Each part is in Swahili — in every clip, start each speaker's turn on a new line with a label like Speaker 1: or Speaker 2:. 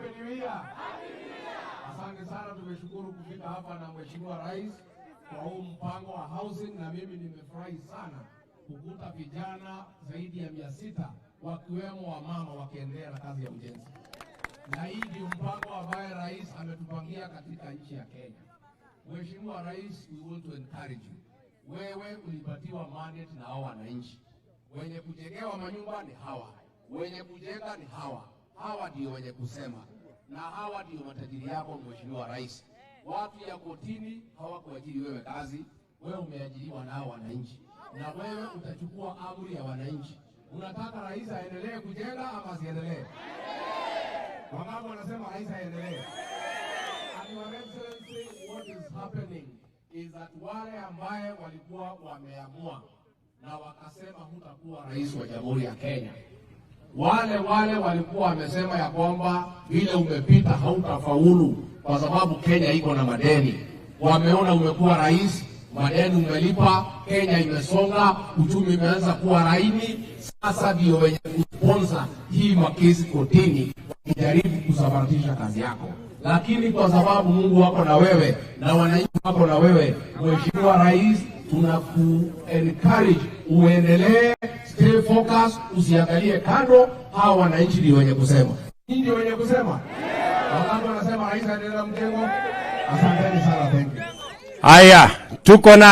Speaker 1: Happy New Year. Asante sana, tumeshukuru kufika hapa na Mheshimiwa Rais kwa huu mpango wa housing, na mimi nimefurahi sana kukuta vijana zaidi ya 600 wakiwemo wamama wakiendelea na kazi ya ujenzi. Na hii ndio mpango ambaye Rais ametupangia katika nchi ya Kenya. Mheshimiwa Rais, we want to encourage you. Wewe ulipatiwa mandate na hao wananchi. Wenye kujengewa manyumba ni hawa. Wenye kujenga ni hawa. Hawa ndio wenye kusema. Na hawa ndio matajiri yako Mheshimiwa Rais. Watu ya kotini hawakuajiri wewe kazi. Wewe umeajiriwa na hao wananchi. Na wewe utachukua amri ya wananchi. Unataka Rais aendelee kujenga ama asiendelee? Wangapi wanasema Rais aendelee? And Your Excellency, what is happening is that wale ambaye walikuwa wameamua na wakasema hutakuwa rais wa Jamhuri ya Kenya, wale walikuwa wamesema ya kwamba vile umepita hautafaulu kwa sababu Kenya iko na madeni. Wameona umekuwa rais, madeni umelipa, Kenya imesonga, uchumi umeanza kuwa laini. Sasa ndio wenye kusponsor hii makesi kotini wakijaribu kusababisha kazi yako. Lakini kwa sababu Mungu wako na wewe na wananchi wako na wewe, Mheshimiwa Rais, tunaku-encourage uendelee, stay focus, usiangalie kando. Hawa wananchi ndio wenye kusema. Hii ndio wenye kusema. Wakati wanasema Rais aendelea mjengo. Asanteni sana, thank you.
Speaker 2: Haya, tuko na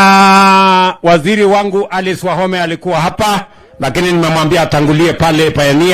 Speaker 2: waziri wangu Alice Wahome alikuwa hapa, lakini nimemwambia atangulie pale Pioneer.